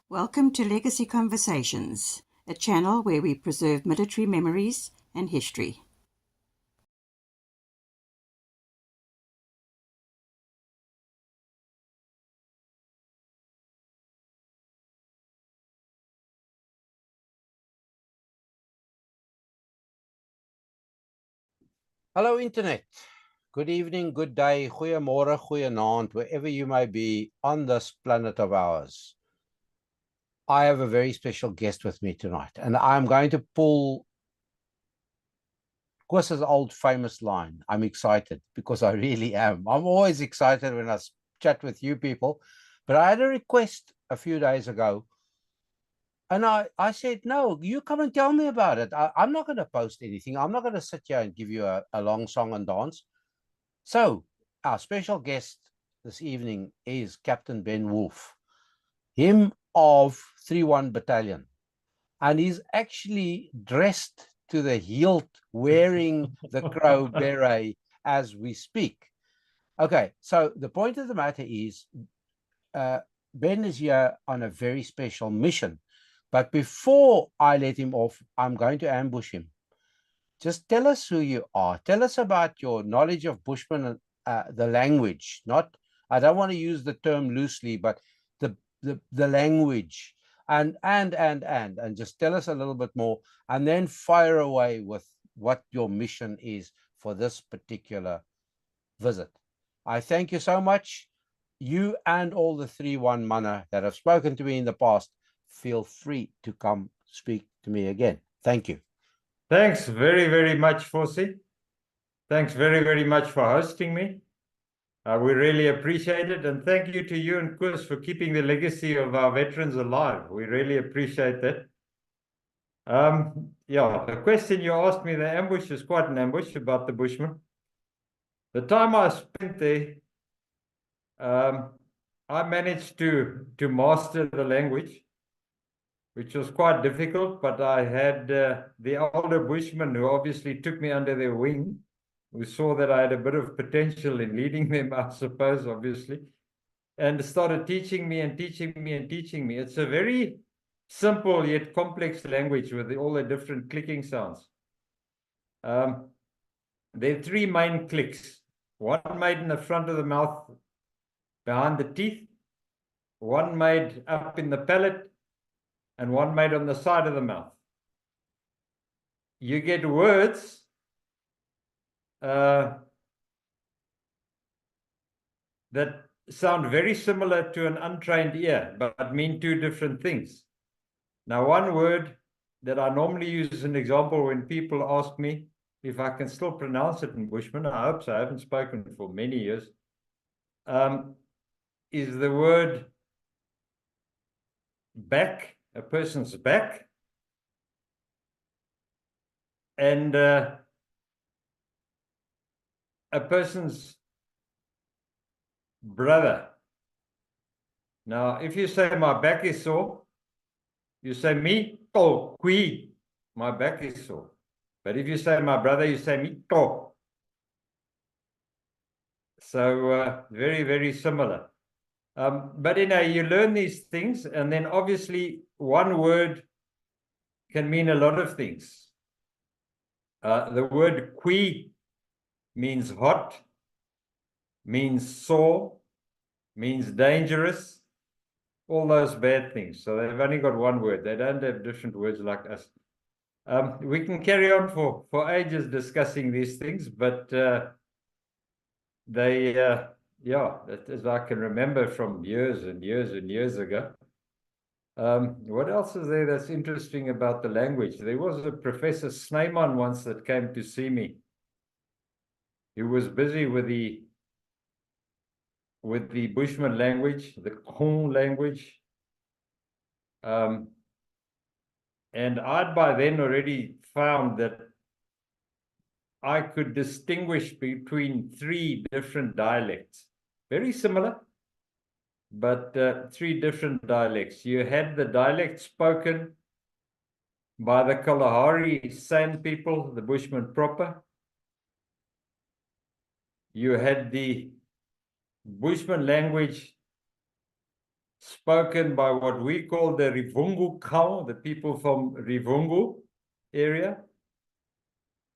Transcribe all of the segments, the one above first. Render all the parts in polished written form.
Welcome to Legacy Conversations, a channel where we preserve military memories and history. Hello, Internet. Good evening, good day, goeiemorgen, goeienaand, wherever you may be on this planet of ours. I have a very special guest with me tonight, and I'm going to pull Chris's old famous line. I'm excited because I really am. I'm always excited when I chat with you people, but I had a request a few days ago, and I said, no, you come and tell me about it. I'm not going to post anything. I'm not going to sit here and give you a long song and dance. So, our special guest this evening is Captain Ben Wolff, him of 3-1 Battalion. And he's actually dressed to the hilt, wearing the crow beret as we speak. Okay, so the point of the matter is, Ben is here on a very special mission. But before I let him off, I'm going to ambush him. Just tell us who you are. Tell us about your knowledge of Bushman, the language. I don't want to use the term loosely, but the language, and just tell us a little bit more, and then fire away with what your mission is for this particular visit. I thank you so much. You and all the 3-1 manna that have spoken to me in the past, feel free to come speak to me again. Thank you. Thanks very, very much, Fossey. Thanks very, very much for hosting me. We really appreciate it. And thank you to you and Chris for keeping the legacy of our veterans alive. We really appreciate that. Yeah, the question you asked me, the ambush is quite an ambush about the Bushman. The time I spent there, I managed to master the language, which was quite difficult, but I had the older Bushmen who obviously took me under their wing, who saw that I had a bit of potential in leading them, I suppose, obviously, and started teaching me and teaching me and teaching me. It's a very simple yet complex language with all the different clicking sounds. There are three main clicks. One made in the front of the mouth, behind the teeth, one made up in the palate, and one made on the side of the mouth. You get words that sound very similar to an untrained ear, but mean two different things. Now, one word that I normally use as an example when people ask me if I can still pronounce it in Bushman, I hope so, I haven't spoken for many years, is the word back, a person's back, and a person's brother. Now, if you say my back is sore, you say me to kui, my back is sore. But if you say my brother, you say me to. So very, very similar. But you learn these things, and then obviously one word can mean a lot of things. The word kui means hot, means sore, means dangerous, all those bad things. So they've only got one word. They don't have different words like us. We can carry on for ages discussing these things, but yeah, that is I can remember from years and years and years ago. What else is there that's interesting about the language? There was a Professor Snyman once that came to see me. He was busy with the Bushman language, the Khon language. And I'd by then already found that I could distinguish between three different dialects. Very similar, but three different dialects. You had the dialect spoken by the Kalahari Sand people, the Bushman proper. You had the Bushman language spoken by what we call the Rivungu Kau, the people from Rivungu area.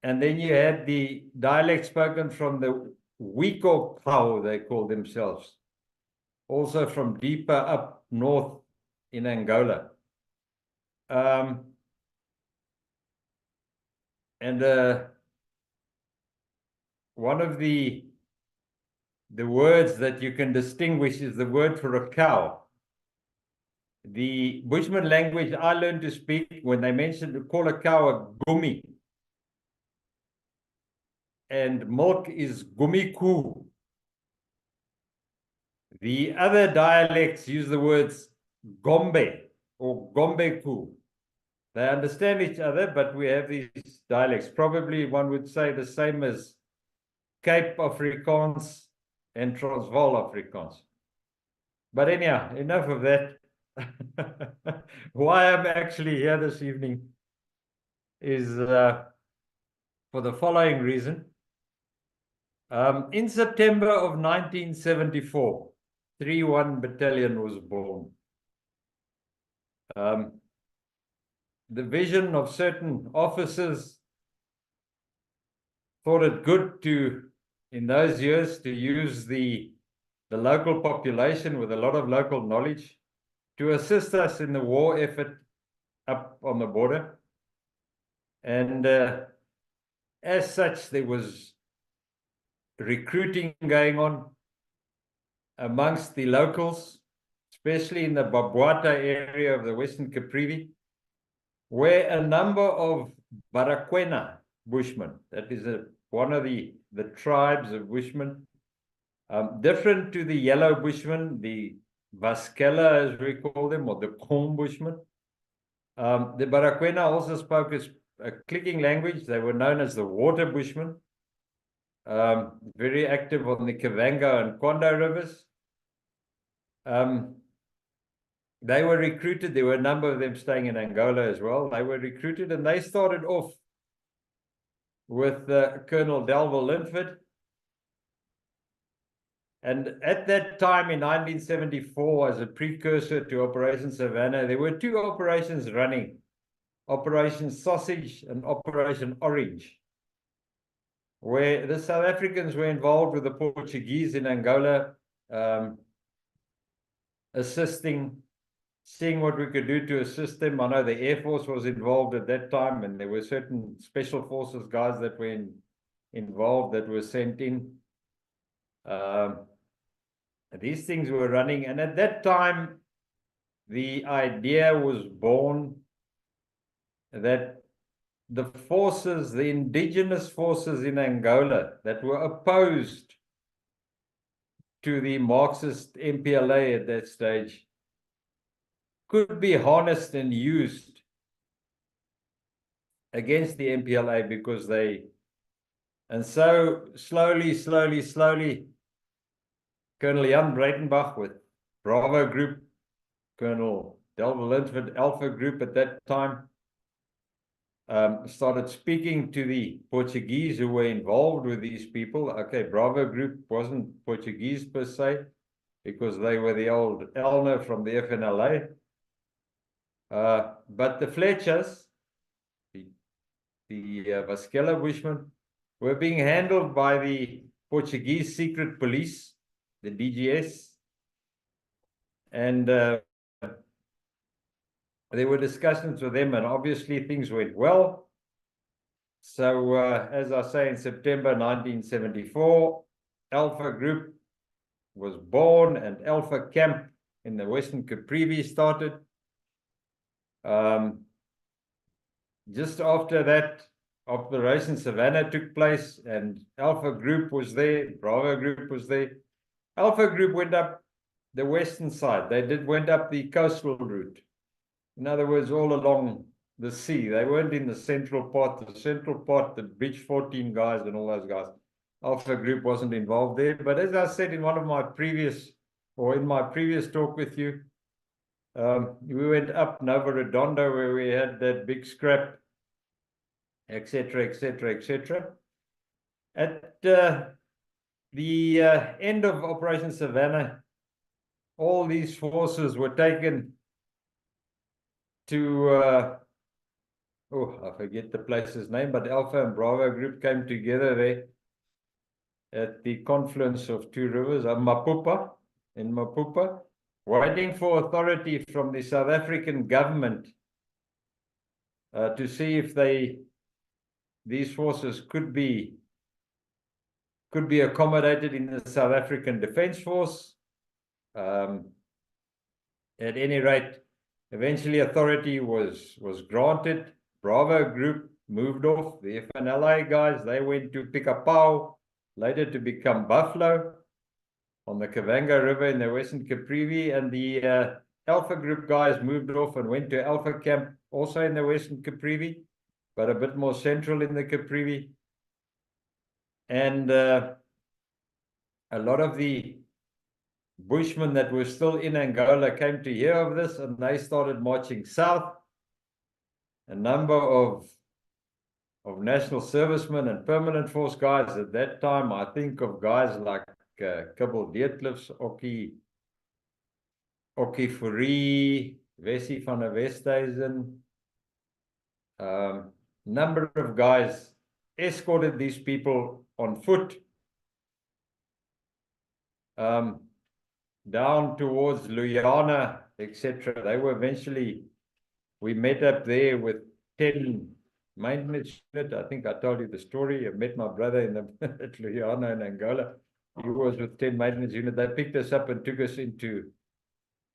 And then you had the dialect spoken from the Wiko Kau, they call themselves, also from deeper up north in Angola. One of the words that you can distinguish is the word for a cow. The Bushman language I learned to speak, when they call a cow a gumi. And milk is gumiku. The other dialects use the words gombe or gombeku. They understand each other, but we have these dialects. Probably one would say the same as Cape Afrikaans and Transvaal Afrikaans. But anyhow, enough of that. Why I'm actually here this evening is for the following reason. In September of 1974, 3-1 Battalion was born. The vision of certain officers thought it good to, in those years, to use the local population with a lot of local knowledge to assist us in the war effort up on the border. And as such, there was recruiting going on amongst the locals, especially in the Babwata area of the Western Caprivi, where a number of Barakwena Bushmen, that is one of the tribes of Bushmen, different to the yellow Bushmen, the Vaskella, as we call them, or the Kom Bushmen. The Barakwena also spoke a clicking language. They were known as the water Bushmen, very active on the Kavango and Kondo rivers. They were recruited. There were a number of them staying in Angola as well. They were recruited, and they started off with Colonel Delville Linford. And at that time in 1974, as a precursor to Operation Savannah, there were two operations running, Operation Sausage and Operation Orange, where the South Africans were involved with the Portuguese in Angola, assisting, seeing what we could do to assist them. I know the Air Force was involved at that time, and there were certain special forces guys that were involved that were sent in. These things were running, and at that time, the idea was born that the forces, the indigenous forces in Angola that were opposed to the Marxist MPLA at that stage, could be harnessed and used against the MPLA, because and so slowly, Colonel Jan Breitenbach with Bravo Group, Colonel Delville Linford Alpha Group at that time, started speaking to the Portuguese who were involved with these people. Okay, Bravo Group wasn't Portuguese per se, because they were the old Elner from the FNLA. But the Fletchers, the Vaskella Bushmen, were being handled by the Portuguese secret police, the DGS, and there were discussions with them, and obviously things went well. So, as I say, in September 1974, Alpha Group was born, and Alpha Camp in the Western Caprivi started. Just after that, Operation Savannah took place, and Alpha Group was there, Bravo Group was there. Alpha Group went up the western side. They went up the coastal route. In other words, all along the sea. They weren't in the central part. The central part, the Beach 14 guys and all those guys, Alpha Group wasn't involved there. But as I said in my previous talk with you, we went up Nova Redondo, where we had that big scrap, etc., etc., etc. At the end of Operation Savannah, all these forces were taken to, oh, I forget the place's name, but Alpha and Bravo group came together there at the confluence of two rivers, Mapupa, in Mapupa, waiting for authority from the South African government to see if these forces could be accommodated in the South African Defence Force. At any rate, eventually authority was granted. Bravo group moved off. The FNLA guys, they went to Pick-a-Pow, later to become Buffalo on the Kavanga River in the Western Caprivi, and the Alpha group guys moved off and went to Alpha camp, also in the Western Caprivi, but a bit more central in the Caprivi. And a lot of the Bushmen that were still in Angola came to hear of this, and they started marching south. A number of national servicemen and permanent force guys at that time, I think of guys like Kibble Deetliffs, Okkie Fourie, Wessie van der Westhuizen, number of guys escorted these people on foot down towards Luyana, etc. They were eventually, we met up there with 10 maintenance unit. I think I told you the story. I met my brother in at Luyana in Angola. He was with 10 maintenance unit. They picked us up and took us into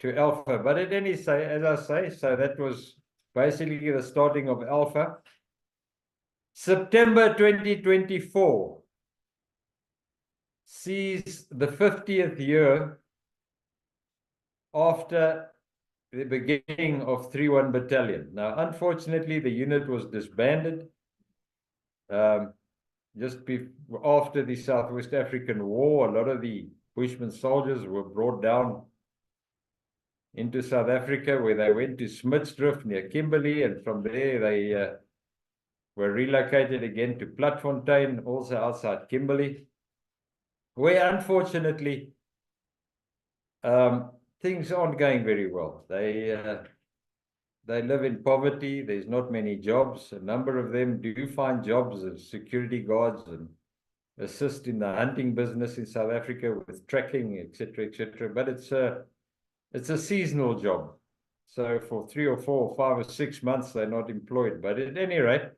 Alpha. But at any say, as I say, so that was basically the starting of Alpha. September 2024 sees the 50th year after the beginning of 3-1 Battalion. Now, unfortunately, the unit was disbanded just after the Southwest African War. A lot of the Bushman soldiers were brought down into South Africa, where they went to Smitsdrift near Kimberley, and from there they were relocated again to Platfontein, also outside Kimberley, where unfortunately things aren't going very well. They live in poverty. There's not many jobs. A number of them do find jobs as security guards and assist in the hunting business in South Africa with tracking, etc., etc. But it's a seasonal job. So for 3 or 4 or 5 or 6 months, they're not employed. But at any rate,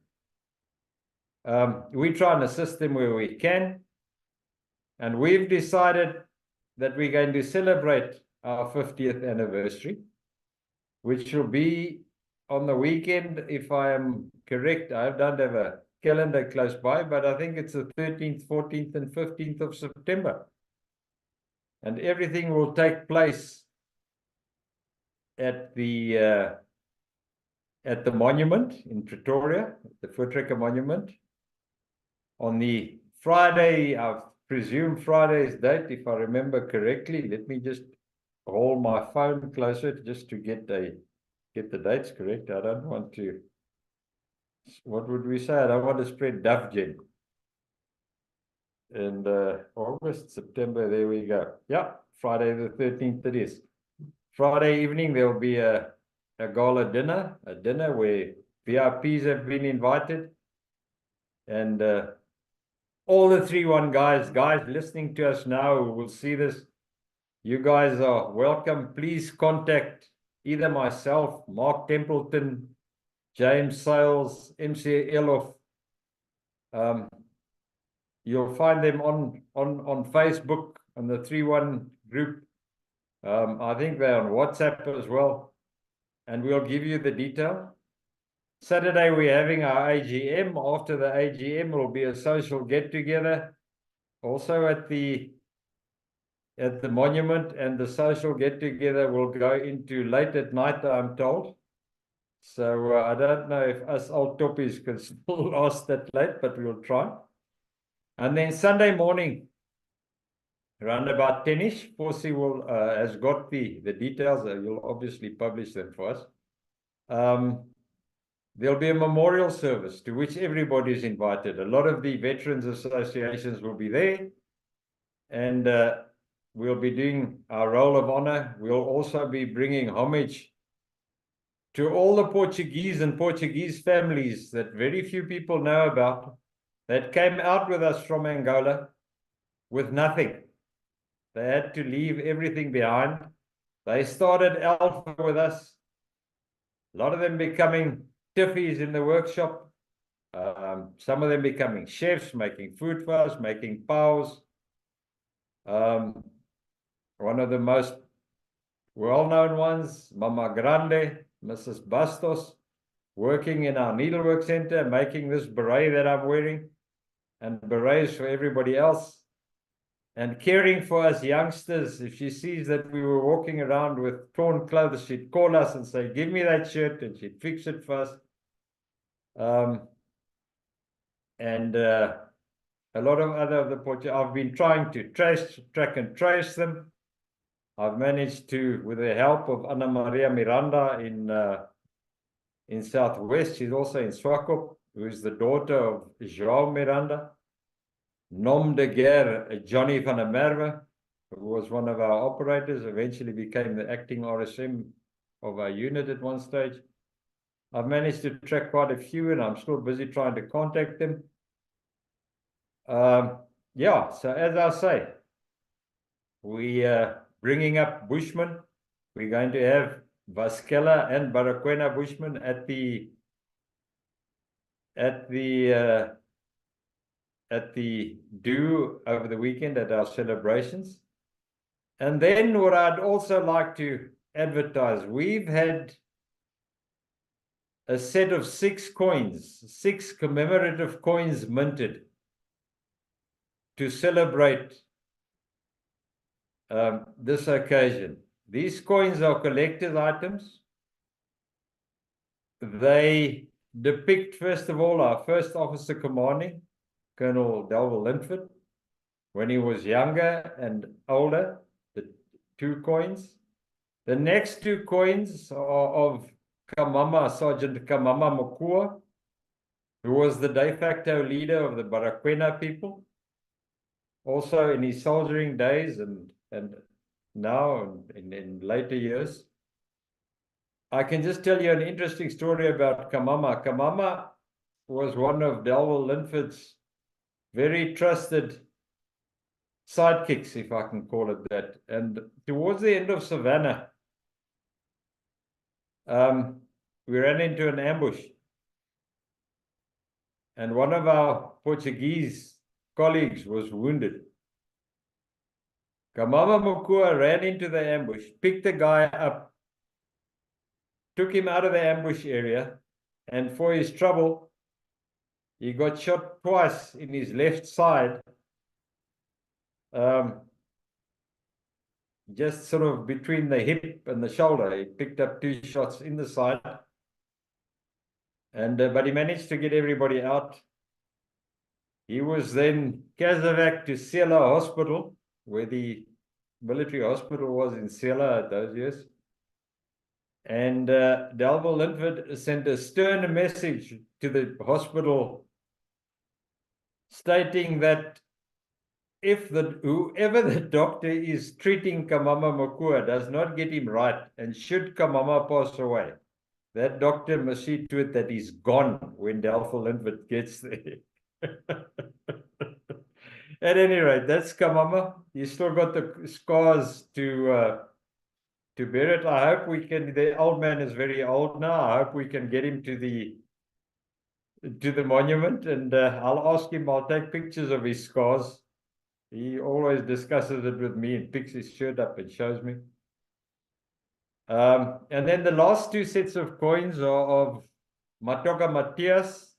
we try and assist them where we can. And we've decided that we're going to celebrate our 50th anniversary, which will be on the weekend, if I am correct. I don't have a calendar close by, but I think it's the 13th, 14th, and 15th of September. And everything will take place at the monument in Pretoria, the Voortrekker Monument, on the Friday, I presume Friday's date, if I remember correctly. Let me just hold my phone closer just to get the dates correct. I don't want to, what would we say? I don't want to spread duff gin. And August, September, there we go. Yeah, Friday the 13th it is. Friday evening, there will be a gala dinner, where VIPs have been invited. And all the 3-1 guys listening to us now who will see this, you guys are welcome. Please contact either myself, Mark Templeton, James Sales, MC Elof. You'll find them on Facebook, on the 3-1 group. I think they're on WhatsApp as well, and we'll give you the detail. Saturday, we're having our AGM. After the AGM, will be a social get-together, also at the monument, and the social get-together will go into late at night, I'm told. So I don't know if us old toppies can still last that late, but we'll try. And then Sunday morning, around about 10ish, Forsie has got the details. You'll obviously publish them for us. There'll be a memorial service to which everybody is invited. A lot of the veterans associations will be there. And we'll be doing our roll of honor. We'll also be bringing homage to all the Portuguese and Portuguese families that very few people know about, that came out with us from Angola with nothing. They had to leave everything behind. They started Alpha with us. A lot of them becoming tiffies in the workshop. Some of them becoming chefs, making food for us, making paus. One of the most well-known ones, Mama Grande, Mrs. Bastos, working in our needlework center, making this beret that I'm wearing, and berets for everybody else, and caring for us youngsters. If she sees that we were walking around with torn clothes, she'd call us and say, give me that shirt, and she'd fix it for us. A lot of other of the Portuguese, I've been trying to track and trace them. I've managed to, with the help of Ana Maria Miranda in Southwest, she's also in Swakop, who is the daughter of João Miranda. Nom de guerre, Johnny van der Merwe, who was one of our operators, eventually became the acting RSM of our unit at one stage. I've managed to track quite a few, and I'm still busy trying to contact them. Yeah, so as I say, we bringing up Bushman. We're going to have Vaskella and Baragwanath Bushman at the do over the weekend at our celebrations. And then what I'd also like to advertise, we've had a set of 6 coins, 6 commemorative coins minted to celebrate this occasion. These coins are collector's items. They depict, first of all, our first officer commanding, Colonel Delville Linford, when he was younger and older, the 2 coins. The next 2 coins are of Kamama, Sergeant Kamama Mokua, who was the de facto leader of the Baragwanath people, also in his soldiering days and now in later years. I can just tell you an interesting story about Kamama. Kamama was one of Delville Linford's very trusted sidekicks, if I can call it that. And towards the end of Savannah, we ran into an ambush. And one of our Portuguese colleagues was wounded. Kamama Mokua ran into the ambush, picked the guy up, took him out of the ambush area, and for his trouble, he got shot twice in his left side, just sort of between the hip and the shoulder. He picked up 2 shots in the side, and but he managed to get everybody out. He was then casevaced to Sela Hospital, where the military hospital was in Sela at those years. And Delville Linford sent a stern message to the hospital stating that if whoever the doctor is treating Kamama Mokua does not get him right, and should Kamama pass away, that doctor must see to it that he's gone when Delville Linford gets there. At any rate, that's Kamama. He's still got the scars to bear it. I hope we can, the old man is very old now. I hope we can get him to the monument, and I'll ask him, I'll take pictures of his scars. He always discusses it with me and picks his shirt up and shows me. And then the last 2 sets of coins are of Matoka Matias,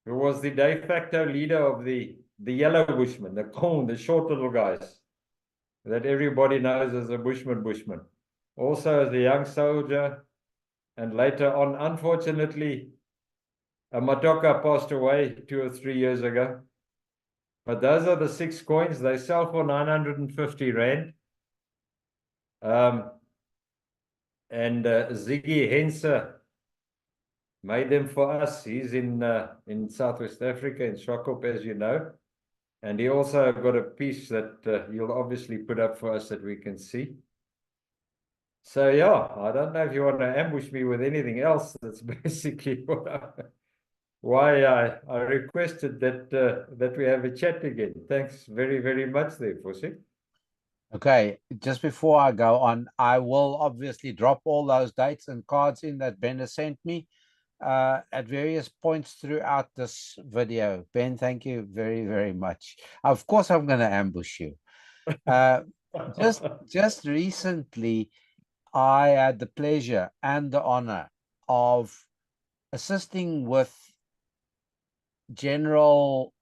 who was the de facto leader of the yellow Bushman, the short little guys that everybody knows as the Bushman. Also as a young soldier, and later on, unfortunately, Matoka passed away 2 or 3 years ago. But those are the 6 coins. They sell for 950 Rand. And Ziggy Hense made them for us. He's in Southwest Africa, in Swakop, as you know. And he also got a piece that you'll obviously put up for us that we can see. So yeah, I don't know if you want to ambush me with anything else. That's basically why I requested that we have a chat again. Thanks very, very much there, Fosi. Okay, just before I go on, I will obviously drop all those dates and cards in that Ben has sent me at various points throughout this video. Ben, thank you very, very much. Of course, I'm going to ambush you. Just recently, I had the pleasure and the honor of assisting with General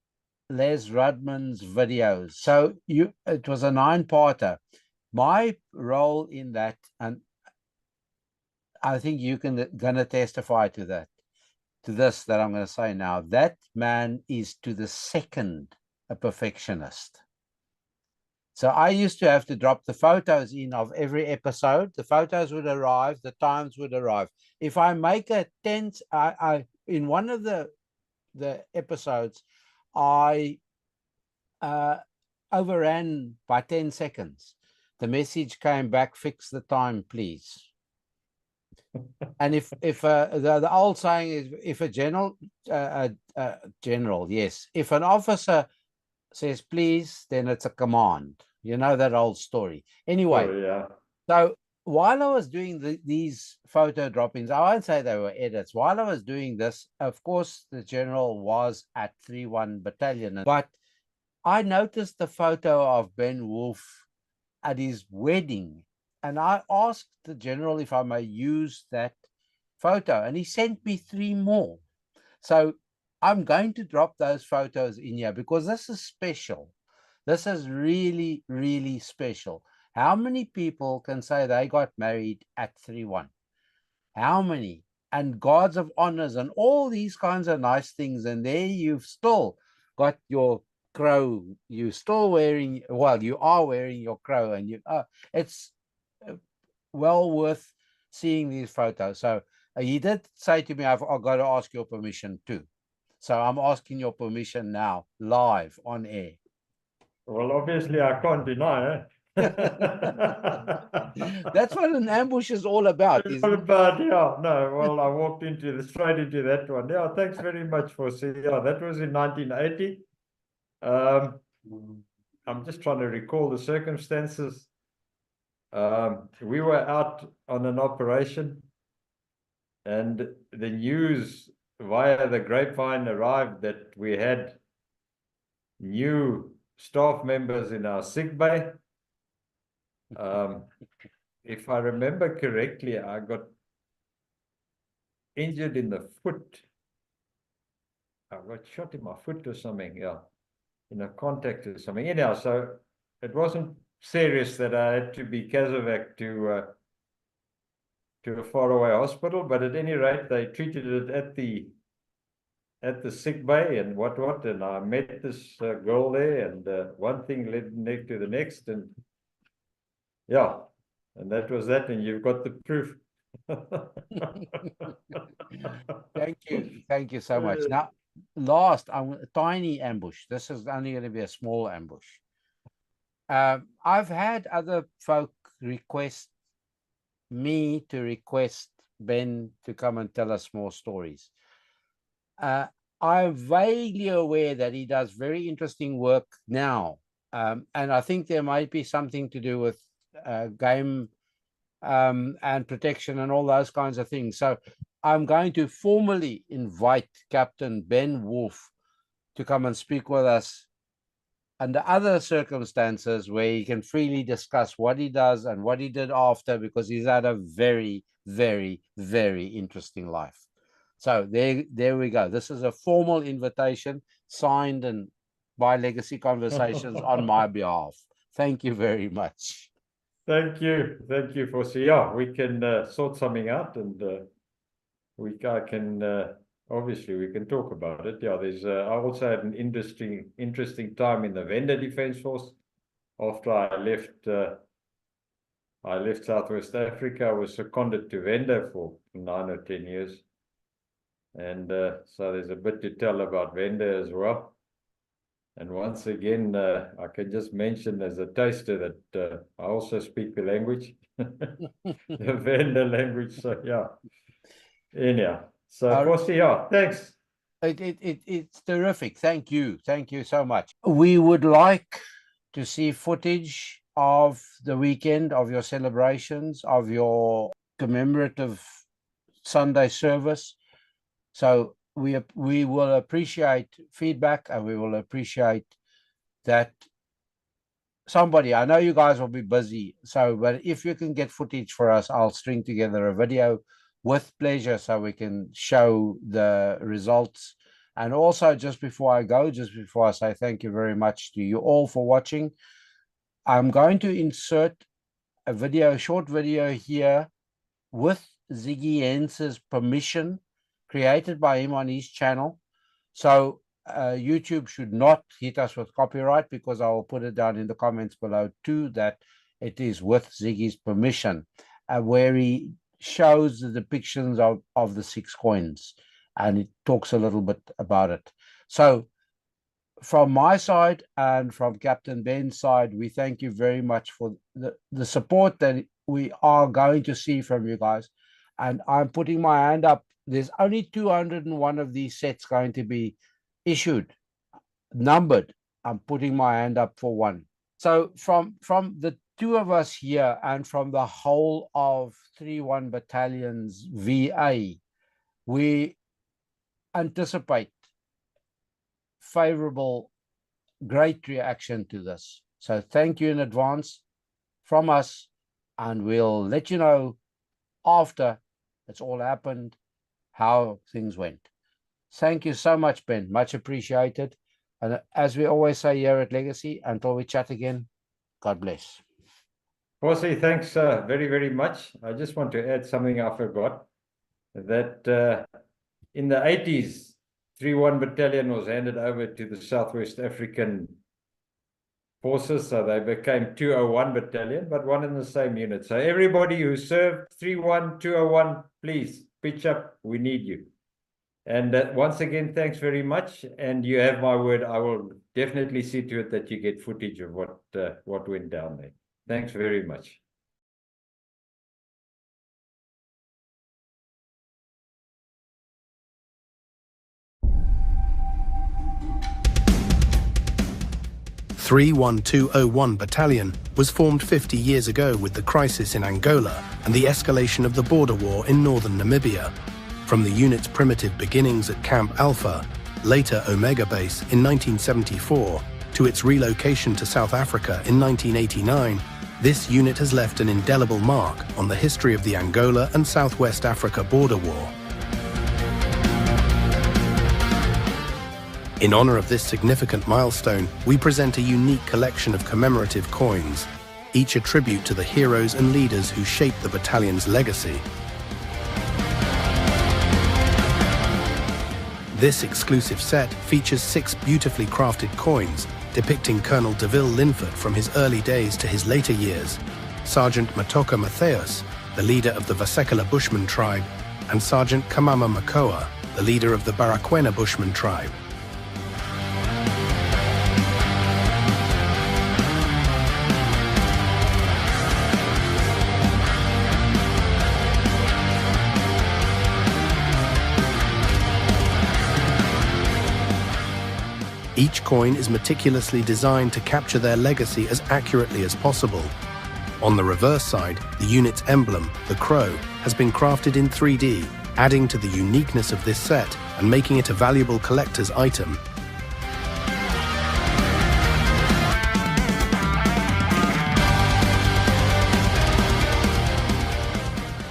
Les Rudman's videos. So it was a 9-parter. My role in that, and I think you gonna testify to that, to this that I'm gonna say now. That man is to the second a perfectionist. So I used to have to drop the photos in of every episode. The photos would arrive, the times would arrive. If I make a tense, I in one of the episodes, I overran by 10 seconds. The message came back, fix the time, please. And if the old saying is, if a general, yes, if an officer says please, then it's a command. You know that old story. Anyway, Oh, yeah. So while I was doing these photo drop-ins, I won't say they were edits. While I was doing this, of course, the general was at 3-1 Battalion. But I noticed the photo of Ben Wolff at his wedding. And I asked the general if I may use that photo. And he sent me 3 more. So I'm going to drop those photos in here because this is special. This is really, really special. How many people can say they got married at 3-1? How many? And guards of honors and all these kinds of nice things. And there you've still got your crow. You're still wearing, well, you are wearing your crow. And it's well worth seeing these photos. So he did say to me, I've got to ask your permission too. So I'm asking your permission now, live on air. Well, obviously, I can't deny it. That's what an ambush is all about. It's all about, yeah. No, well, I walked straight into that one. Yeah, thanks very much for seeing. Yeah, that was in 1980. I'm just trying to recall the circumstances. We were out on an operation, and the news via the grapevine arrived that we had new staff members in our sick bay. If I remember correctly, I got injured in the foot. I got shot in my foot or something, yeah, in a contact or something. Anyhow, so it wasn't serious that I had to be casevac to a faraway hospital, but at any rate, they treated it at the sick bay and what, and I met this girl there, and one thing led to the next, and yeah, and that was that, and you've got the proof. Thank you so much. Now, last, a tiny ambush. This is only going to be a small ambush. I've had other folk request me to request Ben to come and tell us more stories. I'm vaguely aware that he does very interesting work now, and I think there might be something to do with game and protection and all those kinds of things. So I'm going to formally invite Captain Ben Wolff to come and speak with us under other circumstances where he can freely discuss what he does and what he did after, because he's had a very, very, very interesting life. So there we go. This is a formal invitation signed and by Legacy Conversations on my behalf. Thank you very much. Thank you for yeah, we can sort something out, and I can obviously we can talk about it. Yeah, there's I also had an interesting time in the vendor defense force after I left Southwest Africa. I was seconded to vendor for 9 or 10 years, and so there's a bit to tell about vendor as well. And once again, I can just mention as a taster that I also speak the language, the Venda language. So yeah, anyhow. So Kosi, yeah, thanks. It's terrific. Thank you. Thank you so much. We would like to see footage of the weekend, of your celebrations, of your commemorative Sunday service. So we will appreciate feedback, and we will appreciate that somebody, I know you guys will be busy, so but if you can get footage for us, I'll string together a video with pleasure so we can show the results. And also, just before I go, just before I say thank you very much to you all for watching, I'm going to insert a video, short video here with Ziggy Hens's permission, created by him on his channel. So YouTube should not hit us with copyright, because I will put it down in the comments below too, that it is with Ziggy's permission, where he shows the depictions of the 6 coins, and it talks a little bit about it. So from my side and from Captain Ben's side, we thank you very much for the support that we are going to see from you guys. And I'm putting my hand up. There's only 201 of these sets going to be issued, numbered. I'm putting my hand up for one. So from the 2 of us here, and from the whole of 3-1 Battalion's VA, we anticipate favorable, great reaction to this. So thank you in advance from us, and we'll let you know after it's all happened how things went. Thank you so much, Ben. Much appreciated. And as we always say here at Legacy, until we chat again, God bless. Kosi, thanks very, very much. I just want to add something I forgot, that in the 80s, 3-1 Battalion was handed over to the Southwest African forces, so they became 201 Battalion, but one in the same unit. So everybody who served 3-1, 201, please pitch up. We need you. And once again, thanks very much. And you have my word. I will definitely see to it that you get footage of what went down there. Thanks very much. (31201) Battalion was formed 50 years ago with the crisis in Angola and the escalation of the border war in northern Namibia. From the unit's primitive beginnings at Camp Alpha, later Omega Base in 1974, to its relocation to South Africa in 1989, this unit has left an indelible mark on the history of the Angola and Southwest Africa border war. In honor of this significant milestone, we present a unique collection of commemorative coins, each a tribute to the heroes and leaders who shaped the battalion's legacy. This exclusive set features 6 beautifully crafted coins depicting Colonel DeVille Linford from his early days to his later years, Sergeant Matoka Matheus, the leader of the Vasekela Bushman tribe, and Sergeant Kamama Makoa, the leader of the Barakwena Bushman tribe. Each coin is meticulously designed to capture their legacy as accurately as possible. On the reverse side, the unit's emblem, the crow, has been crafted in 3D, adding to the uniqueness of this set and making it a valuable collector's item.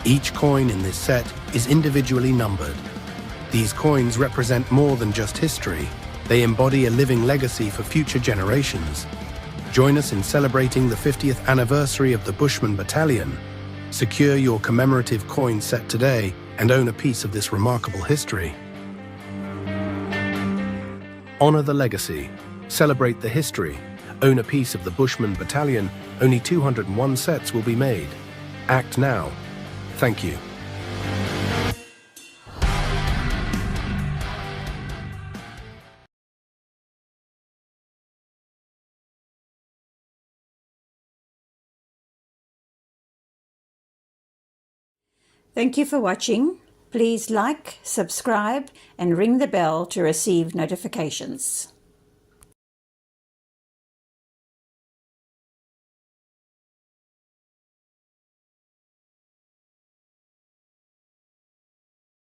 Each coin in this set is individually numbered. These coins represent more than just history. They embody a living legacy for future generations. Join us in celebrating the 50th anniversary of the Bushman Battalion. Secure your commemorative coin set today and own a piece of this remarkable history. Honor the legacy. Celebrate the history. Own a piece of the Bushman Battalion. Only 201 sets will be made. Act now. Thank you. Thank you for watching. Please like, subscribe, and ring the bell to receive notifications.